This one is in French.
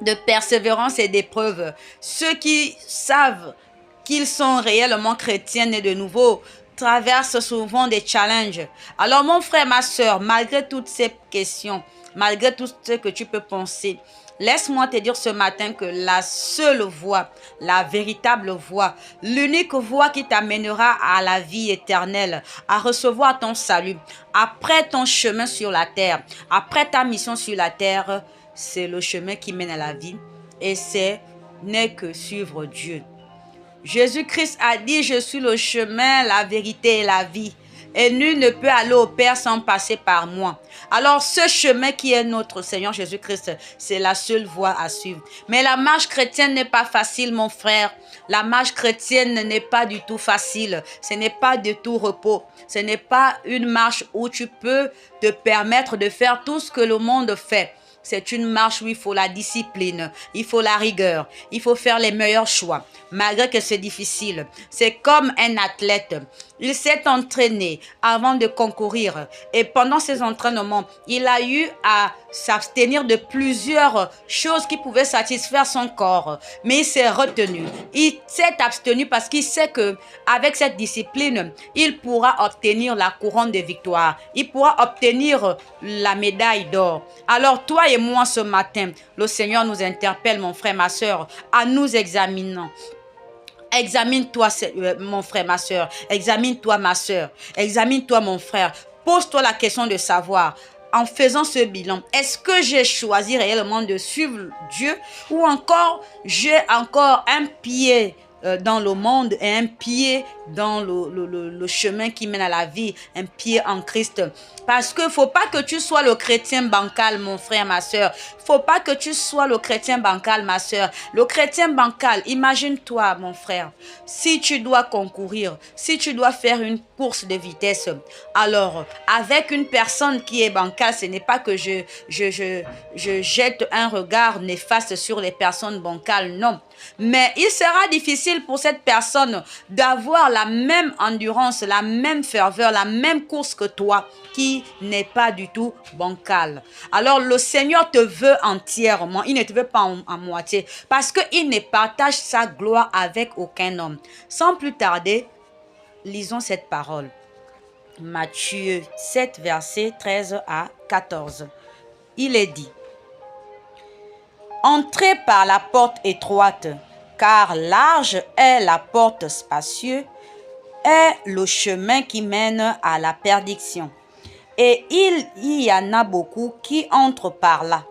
de persévérance et d'épreuve. Ceux qui savent qu'ils sont réellement chrétiens et de nouveau traversent souvent des challenges. Alors mon frère, ma soeur, malgré toutes ces questions, malgré tout ce que tu peux penser, laisse-moi te dire ce matin que la seule voie, la véritable voie, l'unique voie qui t'amènera à la vie éternelle, à recevoir ton salut, après ton chemin sur la terre, après ta mission sur la terre, c'est le chemin qui mène à la vie et c'est n'est que suivre Dieu. Jésus-Christ a dit, je suis le chemin, la vérité et la vie. Et nul ne peut aller au Père sans passer par moi. Alors ce chemin qui est notre Seigneur Jésus-Christ, c'est la seule voie à suivre. Mais la marche chrétienne n'est pas facile, mon frère. La marche chrétienne n'est pas du tout facile. Ce n'est pas du tout repos. Ce n'est pas une marche où tu peux te permettre de faire tout ce que le monde fait. C'est une marche où il faut la discipline, il faut la rigueur, il faut faire les meilleurs choix, malgré que c'est difficile. C'est comme un athlète. Il s'est entraîné avant de concourir et pendant ses entraînements, il a eu à s'abstenir de plusieurs choses qui pouvaient satisfaire son corps. Mais il s'est retenu. Il s'est abstenu parce qu'il sait que avec cette discipline, il pourra obtenir la couronne de victoire. Il pourra obtenir la médaille d'or. Alors toi et moi ce matin, le Seigneur nous interpelle, mon frère, ma soeur, à nous examiner. Examine-toi, mon frère, ma soeur. Examine-toi, ma soeur. Examine-toi, mon frère. Pose-toi la question de savoir, en faisant ce bilan, est-ce que j'ai choisi réellement de suivre Dieu ou encore j'ai encore un pied dans le monde et un pied dans le chemin qui mène à la vie, un pied en Christ. Parce que faut pas que tu sois le chrétien bancal, mon frère, ma soeur. Faut pas que tu sois le chrétien bancal, ma soeur. Le chrétien bancal, imagine-toi, mon frère, si tu dois concourir, si tu dois faire une course de vitesse, alors avec une personne qui est bancale, ce n'est pas que je jette un regard néfaste sur les personnes bancales, non. Mais il sera difficile pour cette personne d'avoir la même endurance, la même ferveur, la même course que toi qui n'est pas du tout bancale. Alors le Seigneur te veut entièrement, il ne te veut pas en moitié parce qu'il ne partage sa gloire avec aucun homme. Sans plus tarder, lisons cette parole. Matthieu 7, versets 13 à 14. Il est dit: entrez par la porte étroite, car large est la porte spacieuse, est le chemin qui mène à la perdition. Et il y en a beaucoup qui entrent par là.